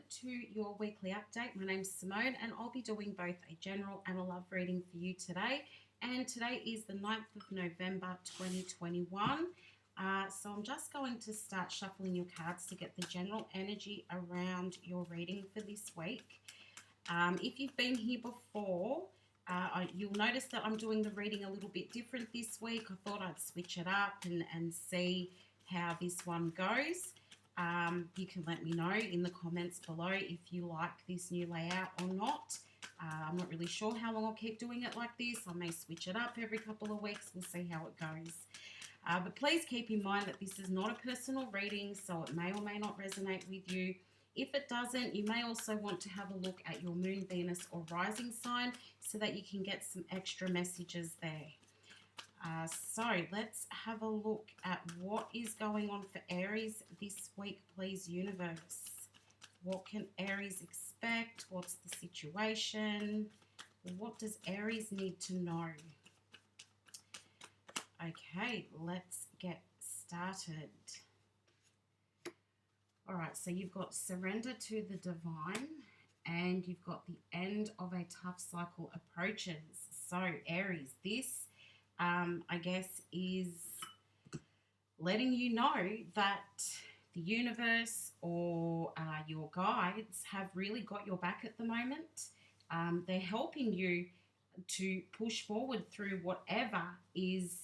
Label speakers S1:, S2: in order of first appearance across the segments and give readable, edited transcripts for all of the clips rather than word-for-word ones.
S1: to your weekly update. My name's Simone, and I'll be doing both a general and a love reading for you today. And today is the 9th of November 2021. So I'm just going to start shuffling your cards to get the general energy around your reading for this week. If you've been here before, you'll notice that I'm doing the reading a little bit different this week. I thought I'd switch it up and see how this one goes. You can let me know in the comments below if you like this new layout or not. I'm not really sure how long I'll keep doing it like this. I may switch it up every couple of weeks. We'll see how it goes. But please keep in mind that this is not a personal reading, so it may or may not resonate with you. If it doesn't, you may also want to have a look at your moon, Venus, or rising sign so that you can get some extra messages there. So let's have a look at what is going on for Aries this week, please, universe. What can Aries expect? What's the situation? What does Aries need to know? Okay, let's get started. All right, so you've got surrender to the divine, and you've got the end of a tough cycle approaches. So Aries, this I guess is letting you know that the universe or your guides have really got your back at the moment. They're helping you to push forward through whatever is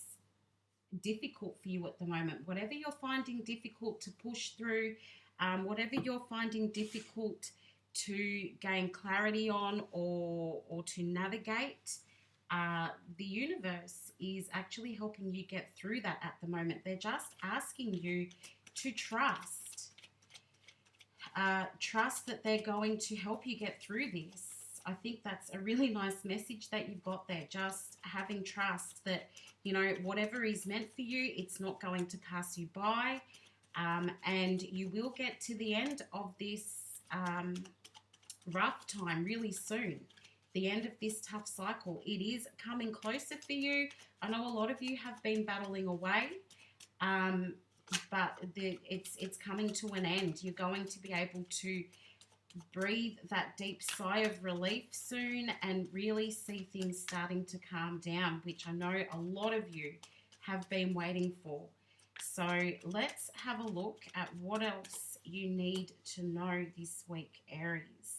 S1: difficult for you at the moment. Whatever you're finding difficult to push through, whatever you're finding difficult to gain clarity on or to navigate, the universe is actually helping you get through that at the moment. They're just asking you to trust. Trust that they're going to help you get through this. I think that's a really nice message that you've got there. Just having trust that, you know, whatever is meant for you, it's not going to pass you by. And you will get to the end of this rough time really soon. The end of this tough cycle. It is coming closer for you. I know a lot of you have been battling away, but it's coming to an end. You're going to be able to breathe that deep sigh of relief soon and really see things starting to calm down, which I know a lot of you have been waiting for. So let's have a look at what else you need to know this week, Aries.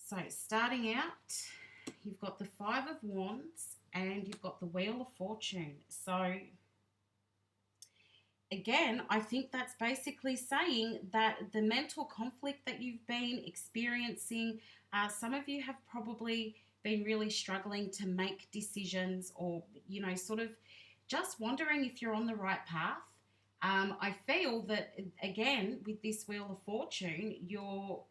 S1: So starting out, you've got the Five of Wands and you've got the Wheel of Fortune. So again, I think that's basically saying that the mental conflict that you've been experiencing, some of you have probably been really struggling to make decisions or, you know, sort of just wondering if you're on the right path. I feel that, again, with this Wheel of Fortune, you're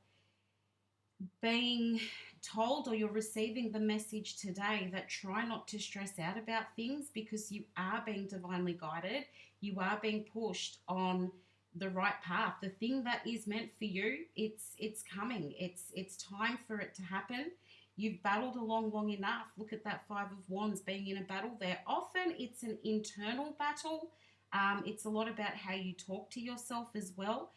S1: being told or you're receiving the message today that try not to stress out about things because you are being divinely guided. You are being pushed on the right path. The thing that is meant for you, it's coming. It's time for it to happen. You've battled along long enough. Look at that Five of Wands being in a battle there. Often it's an internal battle. It's a lot about how you talk to yourself as well.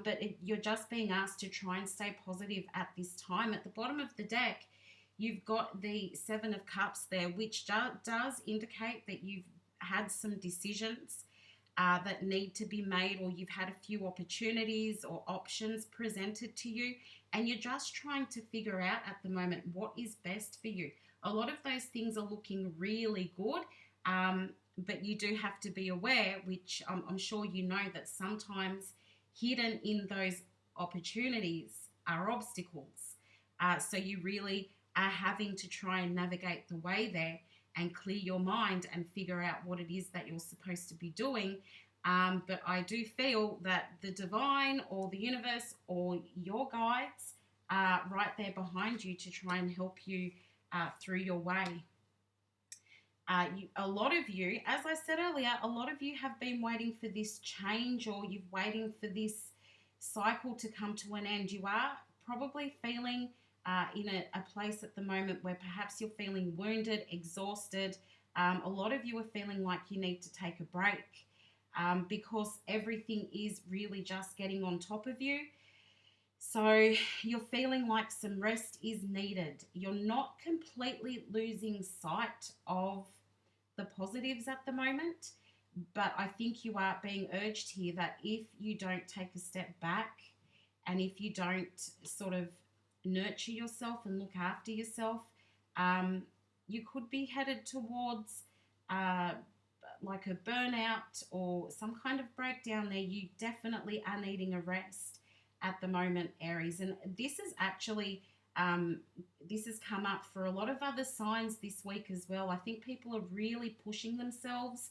S1: But you're just being asked to try and stay positive at this time. At the bottom of the deck, you've got the Seven of Cups there, which does indicate that you've had some decisions that need to be made, or you've had a few opportunities or options presented to you, and you're just trying to figure out at the moment what is best for you. A lot of those things are looking really good, but you do have to be aware, which I'm sure you know, that sometimes hidden in those opportunities are obstacles. So you really are having to try and navigate the way there and clear your mind and figure out what it is that you're supposed to be doing. But I do feel that the divine or the universe or your guides are right there behind you to try and help you through your way. A lot of you, as I said earlier, a lot of you have been waiting for this change, or you're waiting for this cycle to come to an end. You are probably feeling in a place at the moment where perhaps you're feeling wounded, exhausted. A lot of you are feeling like you need to take a break because everything is really just getting on top of you. So you're feeling like some rest is needed. You're not completely losing sight of the positives at the moment, but I think you are being urged here that if you don't take a step back and if you don't sort of nurture yourself and look after yourself, um, you could be headed towards uh, like a burnout or some kind of breakdown there. You definitely are needing a rest at the moment, Aries. And this is actually, um, this has come up for a lot of other signs this week as well. I think people are really pushing themselves,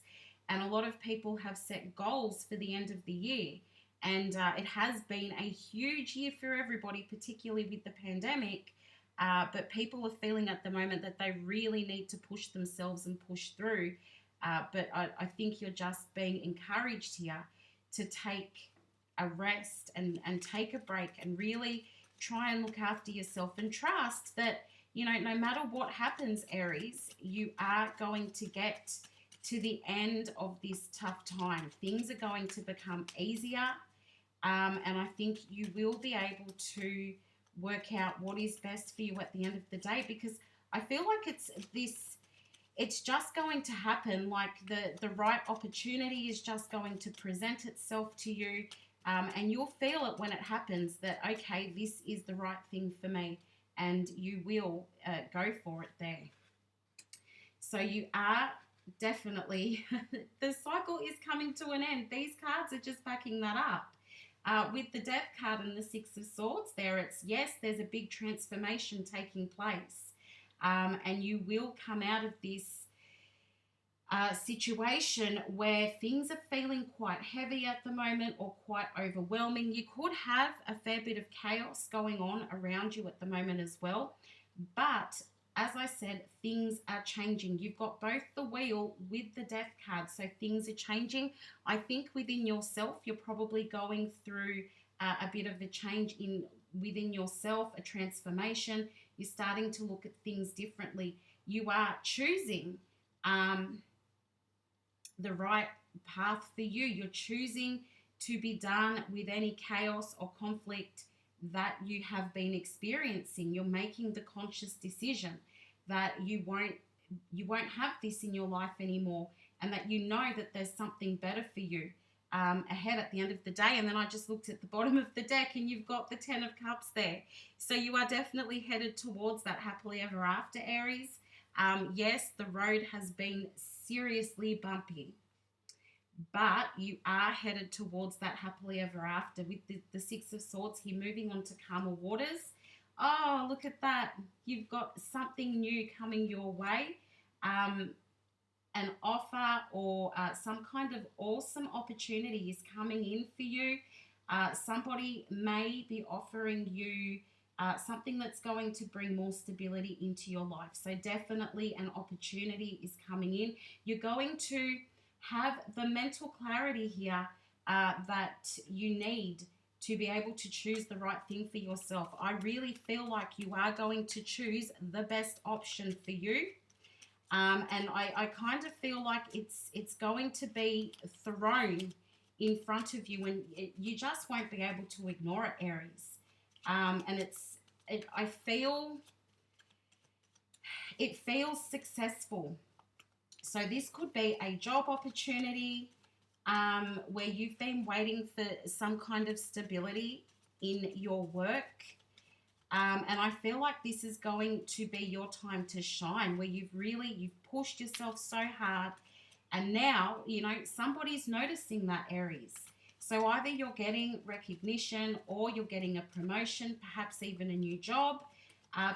S1: and a lot of people have set goals for the end of the year. And it has been a huge year for everybody, particularly with the pandemic. But people are feeling at the moment that they really need to push themselves and push through. But I think you're just being encouraged here to take a rest and take a break and really try and look after yourself and trust that, you know, no matter what happens, Aries, you are going to get to the end of this tough time. Things are going to become easier. And I think you will be able to work out what is best for you at the end of the day, because I feel like it's just going to happen. Like the right opportunity is just going to present itself to you, and you'll feel it when it happens that, okay, this is the right thing for me, and you will go for it there. So you are definitely, the cycle is coming to an end. These cards are just backing that up. With the Death card and the Six of Swords there, it's yes, there's a big transformation taking place. And you will come out of this situation where things are feeling quite heavy at the moment or quite overwhelming. You could have a fair bit of chaos going on around you at the moment as well. But as I said, things are changing. You've got both the Wheel with the Death card, so things are changing. I think within yourself, you're probably going through a bit of a change in within yourself, a transformation. You're starting to look at things differently. You are choosing the right path for you. You're choosing to be done with any chaos or conflict that you have been experiencing. You're making the conscious decision that you won't have this in your life anymore, and that you know that there's something better for you ahead at the end of the day. And then I just looked at the bottom of the deck and you've got the Ten of Cups there. So you are definitely headed towards that happily ever after, Aries. Yes, the road has been seriously bumpy, but you are headed towards that happily ever after with the Six of Swords here, moving on to calmer waters. Oh, look at that. You've got something new coming your way. An offer or some kind of awesome opportunity is coming in for you. Somebody may be offering you something that's going to bring more stability into your life. So definitely an opportunity is coming in. You're going to have the mental clarity here that you need to be able to choose the right thing for yourself. I really feel like you are going to choose the best option for you. And I kind of feel like it's going to be thrown in front of you, and you just won't be able to ignore it, Aries. And I feel it feels successful. So this could be a job opportunity where you've been waiting for some kind of stability in your work. And I feel like this is going to be your time to shine, where you've pushed yourself so hard, and now, you know, somebody's noticing that, Aries. So either you're getting recognition or you're getting a promotion, perhaps even a new job,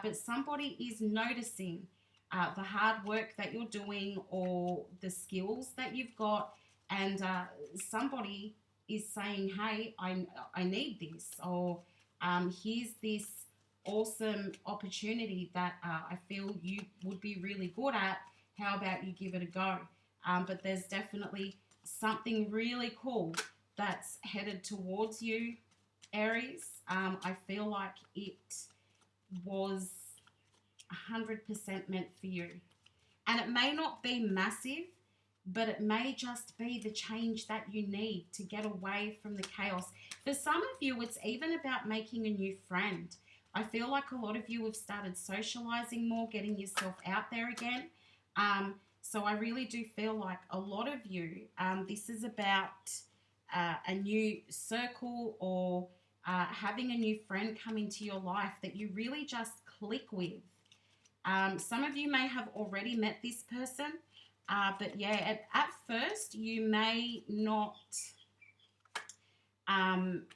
S1: but somebody is noticing the hard work that you're doing or the skills that you've got, and somebody is saying, hey, I need this, or here's this awesome opportunity that I feel you would be really good at. How about you give it a go? But there's definitely something really cool that's headed towards you, Aries. I feel like it was 100% meant for you. And it may not be massive, but it may just be the change that you need to get away from the chaos. For some of you, it's even about making a new friend. I feel like a lot of you have started socializing more, getting yourself out there again. So I really do feel like a lot of you, this is about a new circle or having a new friend come into your life that you really just click with. Some of you may have already met this person, but yeah, at first you may not,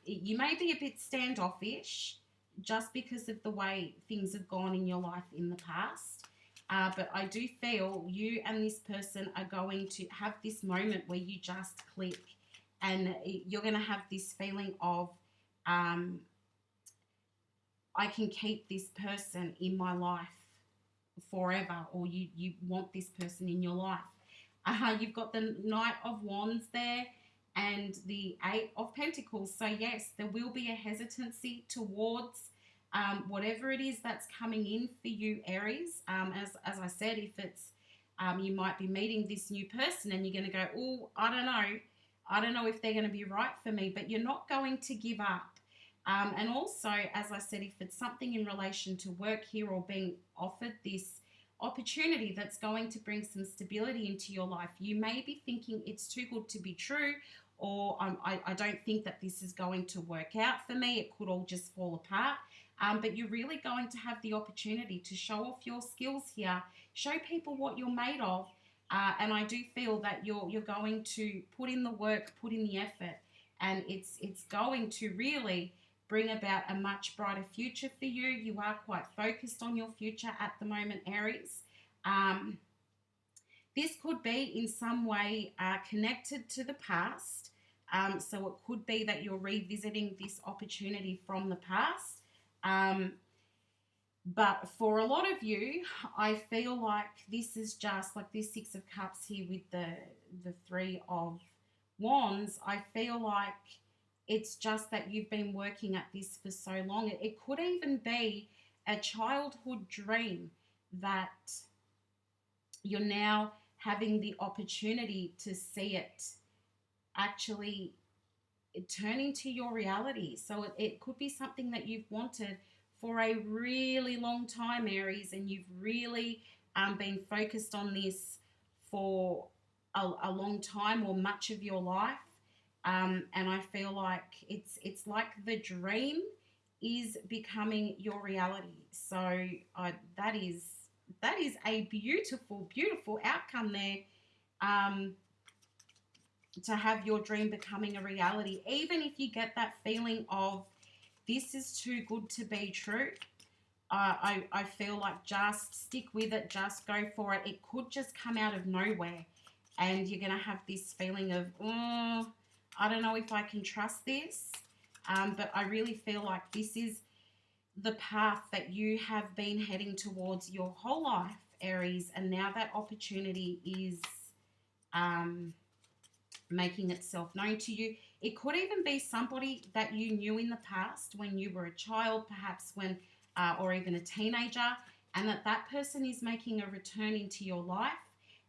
S1: you may be a bit standoffish just because of the way things have gone in your life in the past. But I do feel you and this person are going to have this moment where you just click, and you're going to have this feeling of, I can keep this person in my life forever, or you want this person in your life. You've got the Knight of Wands there and the Eight of Pentacles. So yes, there will be a hesitancy towards whatever it is that's coming in for you, Aries. As I said, if it's you might be meeting this new person and you're going to go, oh, I don't know if they're going to be right for me, but you're not going to give up. And also, as I said, if it's something in relation to work here or being offered this opportunity that's going to bring some stability into your life, you may be thinking it's too good to be true, or I don't think that this is going to work out for me. It could all just fall apart. But you're really going to have the opportunity to show off your skills here, show people what you're made of. And I do feel that you're going to put in the work, put in the effort, and it's going to really bring about a much brighter future for you. You are quite focused on your future at the moment, Aries. This could be in some way connected to the past. So it could be that you're revisiting this opportunity from the past. But for a lot of you, I feel like this is just like this Six of Cups here with the Three of Wands. I feel like it's just that you've been working at this for so long. It could even be a childhood dream that you're now having the opportunity to see it actually turn into your reality. So it could be something that you've wanted for a really long time, Aries, and you've really been focused on this for a long time or much of your life. And I feel like it's like the dream is becoming your reality. So that is a beautiful, beautiful outcome there. To have your dream becoming a reality, even if you get that feeling of this is too good to be true. I feel like just stick with it, just go for it. It could just come out of nowhere, and you're going to have this feeling of, oh, I don't know if I can trust this. But I really feel like this is the path that you have been heading towards your whole life, Aries, and now that opportunity is making itself known to you. It could even be somebody that you knew in the past when you were a child, perhaps when, or even a teenager, and that person is making a return into your life.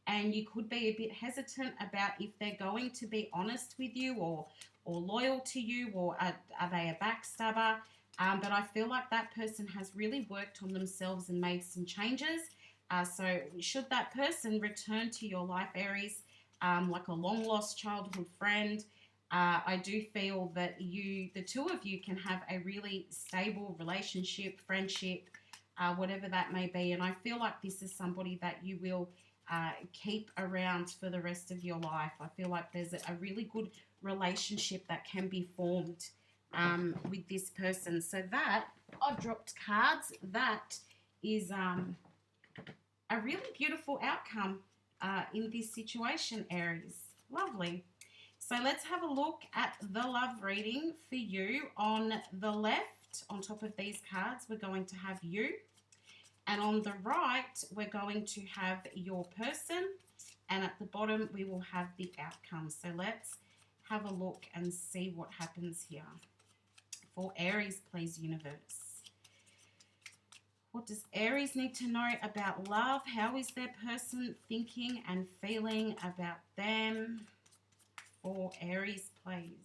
S1: And you could be a bit hesitant about if they're going to be honest with you or loyal to you, or are they a backstabber? But I feel like that person has really worked on themselves and made some changes. So should that person return to your life, Aries, like a long-lost childhood friend, I do feel that the two of you can have a really stable relationship, friendship, whatever that may be. And I feel like this is somebody that you will keep around for the rest of your life. I feel like there's a really good relationship that can be formed with this person. So that, I've dropped cards. That is a really beautiful outcome in this situation, Aries. Lovely. So let's have a look at the love reading for you. On the left, on top of these cards, we're going to have you. And on the right, we're going to have your person. And at the bottom, we will have the outcome. So let's have a look and see what happens here. For Aries, please, universe. What does Aries need to know about love? How is their person thinking and feeling about them? For Aries, please.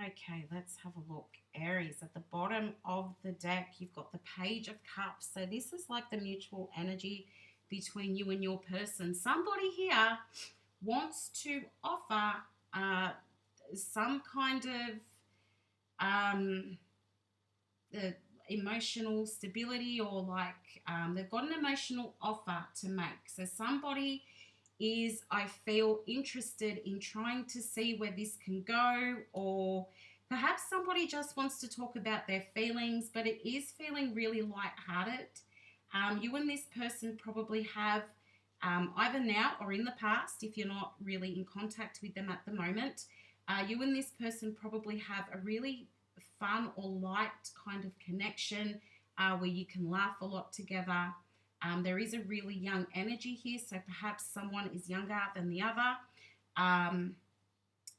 S1: Okay, let's have a look. Aries, at the bottom of the deck, you've got the Page of Cups. So this is like the mutual energy between you and your person. Somebody here wants to offer some kind of emotional stability, or like they've got an emotional offer to make. So somebody is, I feel, interested in trying to see where this can go, or perhaps somebody just wants to talk about their feelings, but it is feeling really lighthearted. You and this person probably have either now or in the past, if you're not really in contact with them at the moment, you and this person probably have a really fun or light kind of connection where you can laugh a lot together. There is a really young energy here, so perhaps someone is younger than the other.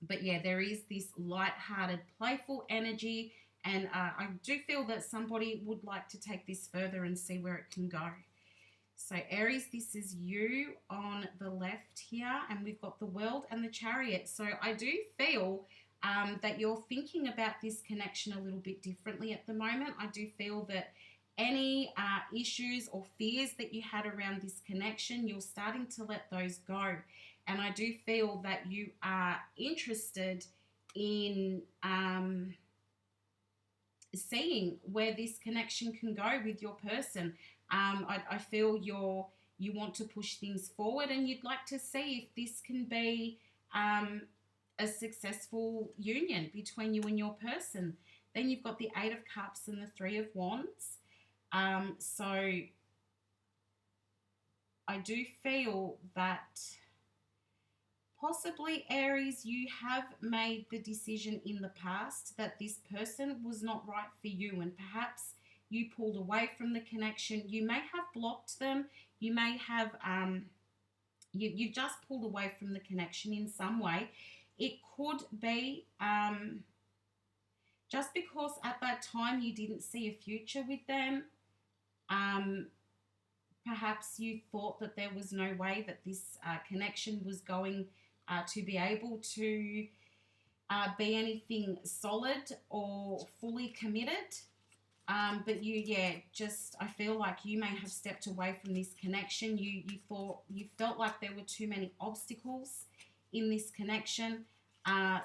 S1: But yeah, there is this light-hearted, playful energy, and I do feel that somebody would like to take this further and see where it can go. So Aries, this is you on the left here, and we've got the World and the Chariot. So I do feel that you're thinking about this connection a little bit differently at the moment. I do feel that any issues or fears that you had around this connection, you're starting to let those go. And I do feel that you are interested in seeing where this connection can go with your person. I feel you want to push things forward, and you'd like to see if this can be a successful union between you and your person. Then you've got the Eight of Cups and the Three of Wands. So I do feel that possibly, Aries, you have made the decision in the past that this person was not right for you, and perhaps you pulled away from the connection. You may have blocked them. You may have you've just pulled away from the connection in some way. It could be just because at that time you didn't see a future with them. Perhaps you thought that there was no way that this connection was going to be able to be anything solid or fully committed. But I feel like you may have stepped away from this connection. You felt like there were too many obstacles in this connection.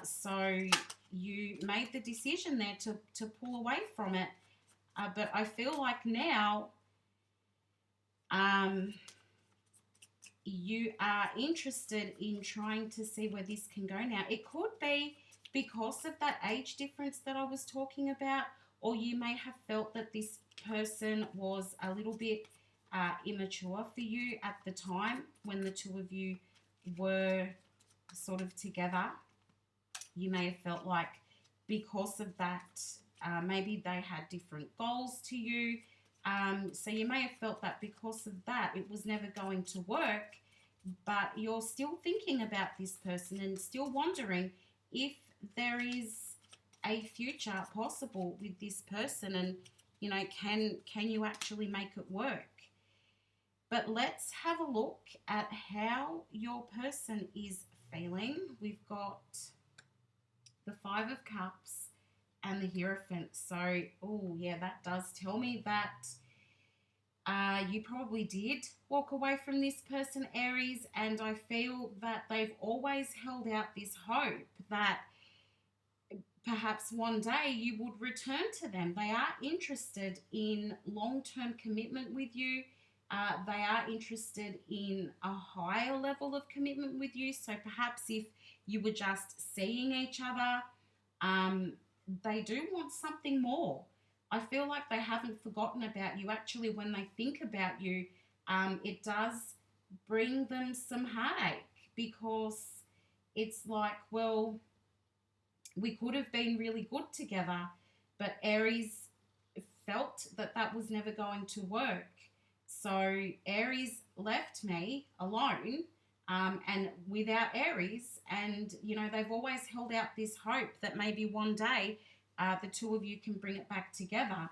S1: So you made the decision there to pull away from it. But I feel like now you are interested in trying to see where this can go now. It could be because of that age difference that I was talking about, or you may have felt that this person was a little bit immature for you at the time when the two of you were sort of together. You may have felt like because of that, maybe they had different goals to you. So you may have felt that because of that, it was never going to work, but you're still thinking about this person and still wondering if there is a future possible with this person, and can you actually make it work? But let's have a look at how your person is feeling. We've got the Five of Cups and the Hierophant. So, oh yeah, that does tell me that you probably did walk away from this person, Aries, and I feel that they've always held out this hope that perhaps one day you would return to them. They are interested in long-term commitment with you. They are interested in a higher level of commitment with you. So perhaps if you were just seeing each other, they do want something more. I feel like they haven't forgotten about you. Actually, when they think about you, it does bring them some heartache, because it's like, well, we could have been really good together, but Aries felt that that was never going to work. So Aries left me alone and without Aries, and they've always held out this hope that maybe one day the two of you can bring it back together.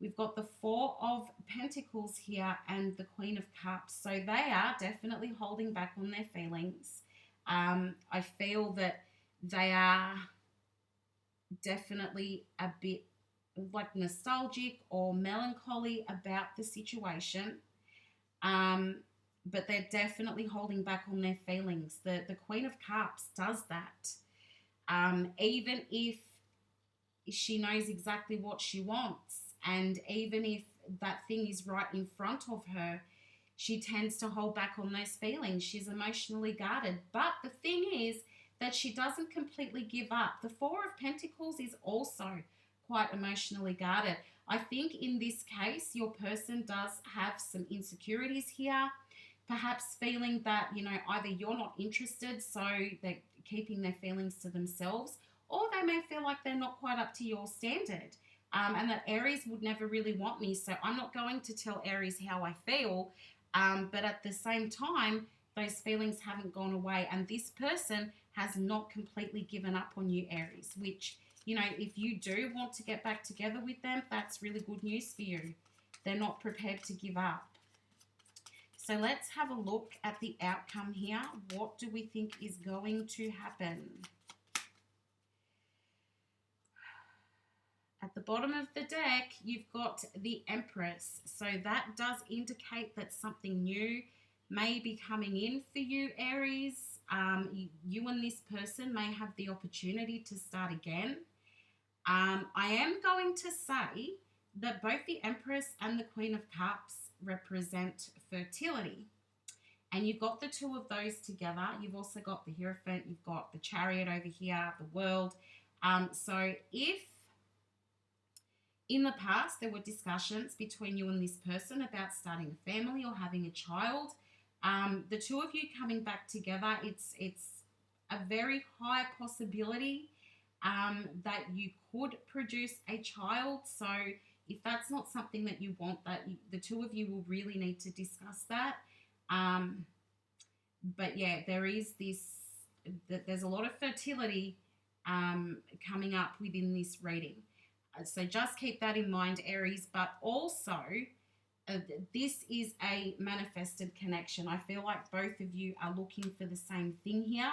S1: We've got the Four of Pentacles here and the Queen of Cups. So they are definitely holding back on their feelings. I feel that they are definitely a bit like nostalgic or melancholy about the situation. But they're definitely holding back on their feelings. The Queen of Cups does that. Even if she knows exactly what she wants, and even if that thing is right in front of her, she tends to hold back on those feelings. She's emotionally guarded. But the thing is that she doesn't completely give up. The Four of Pentacles is also quite emotionally guarded. I think in this case, your person does have some insecurities here, perhaps feeling that, either you're not interested, so they're keeping their feelings to themselves, or they may feel like they're not quite up to your standard, and that Aries would never really want me, so I'm not going to tell Aries how I feel, but at the same time, those feelings haven't gone away, and this person has not completely given up on you, Aries, which, if you do want to get back together with them, that's really good news for you. They're not prepared to give up. So let's have a look at the outcome here. What do we think is going to happen? At the bottom of the deck, you've got the Empress. So that does indicate that something new may be coming in for you, Aries. You and this person may have the opportunity to start again. I am going to say that both the Empress and the Queen of Cups represent fertility. And you've got the two of those together. You've also got the Hierophant. You've got the Chariot over here, the World. So if in the past there were discussions between you and this person about starting a family or having a child, the two of you coming back together, it's a very high possibility that you could produce a child. So if that's not something that you want, the two of you will really need to discuss that. But yeah, there's a lot of fertility coming up within this reading. So just keep that in mind, Aries. But also, this is a manifested connection. I feel like both of you are looking for the same thing here.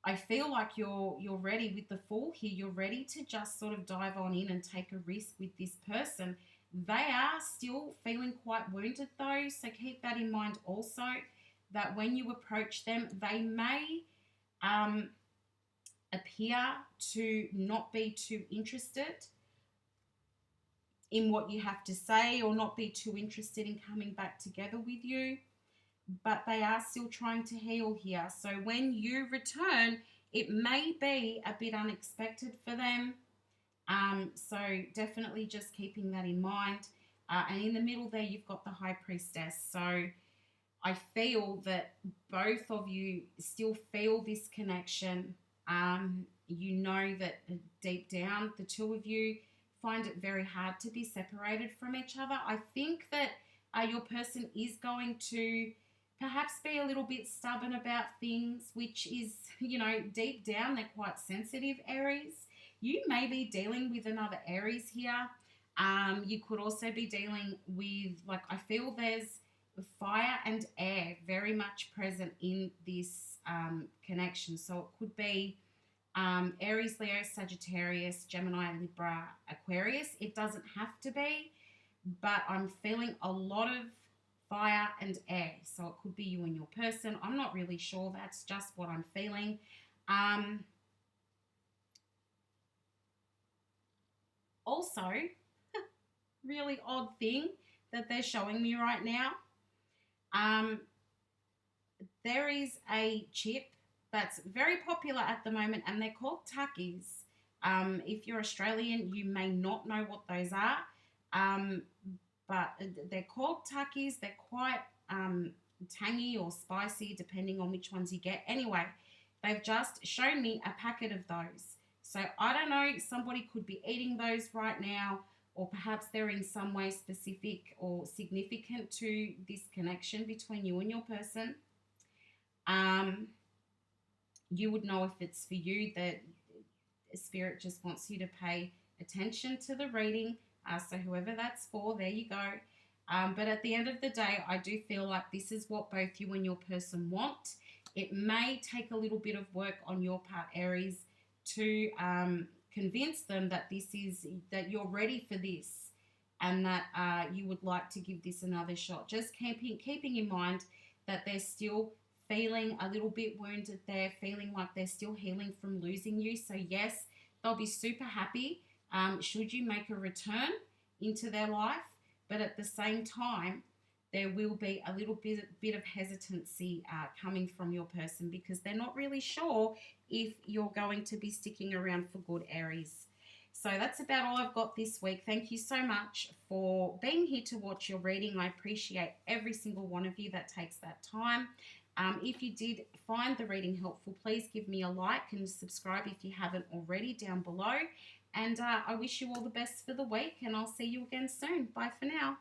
S1: I feel like you're ready with the Fool here. You're ready to just sort of dive on in and take a risk with this person. They are still feeling quite wounded though, so keep that in mind also, that when you approach them, they may appear to not be too interested in what you have to say, or not be too interested in coming back together with you, but they are still trying to heal here. So when you return, it may be a bit unexpected for them. So definitely just keeping that in mind. And in the middle there, you've got the High Priestess. So I feel that both of you still feel this connection. You know that deep down, the two of you find it very hard to be separated from each other. I think that your person is going to perhaps be a little bit stubborn about things, which is, deep down, they're quite sensitive, Aries. You may be dealing with another Aries here. You could also be dealing with, I feel there's fire and air very much present in this connection. So it could be Aries, Leo, Sagittarius, Gemini, Libra, Aquarius. It doesn't have to be, but I'm feeling a lot of fire and air. So it could be you and your person. I'm not really sure. That's just what I'm feeling. Also, really odd thing that they're showing me right now. There is a chip that's very popular at the moment, and they're called Takis. If you're Australian, you may not know what those are, but they're called Takis. They're quite tangy or spicy, depending on which ones you get. Anyway, they've just shown me a packet of those. So I don't know, somebody could be eating those right now, or perhaps they're in some way specific or significant to this connection between you and your person. You would know if it's for you. That Spirit just wants you to pay attention to the reading. So whoever that's for, there you go. But at the end of the day, I do feel like this is what both you and your person want. It may take a little bit of work on your part, Aries, to convince them that that you're ready for this, and that you would like to give this another shot. Just keeping in mind that they're still feeling a little bit wounded. They're feeling like they're still healing from losing you. So yes, they'll be super happy should you make a return into their life, but at the same time, there will be a little bit of hesitancy coming from your person, because they're not really sure if you're going to be sticking around for good, Aries. So that's about all I've got this week. Thank you so much for being here to watch your reading. I appreciate every single one of you that takes that time. If you did find the reading helpful, please give me a like and subscribe if you haven't already down below. And I wish you all the best for the week, and I'll see you again soon. Bye for now.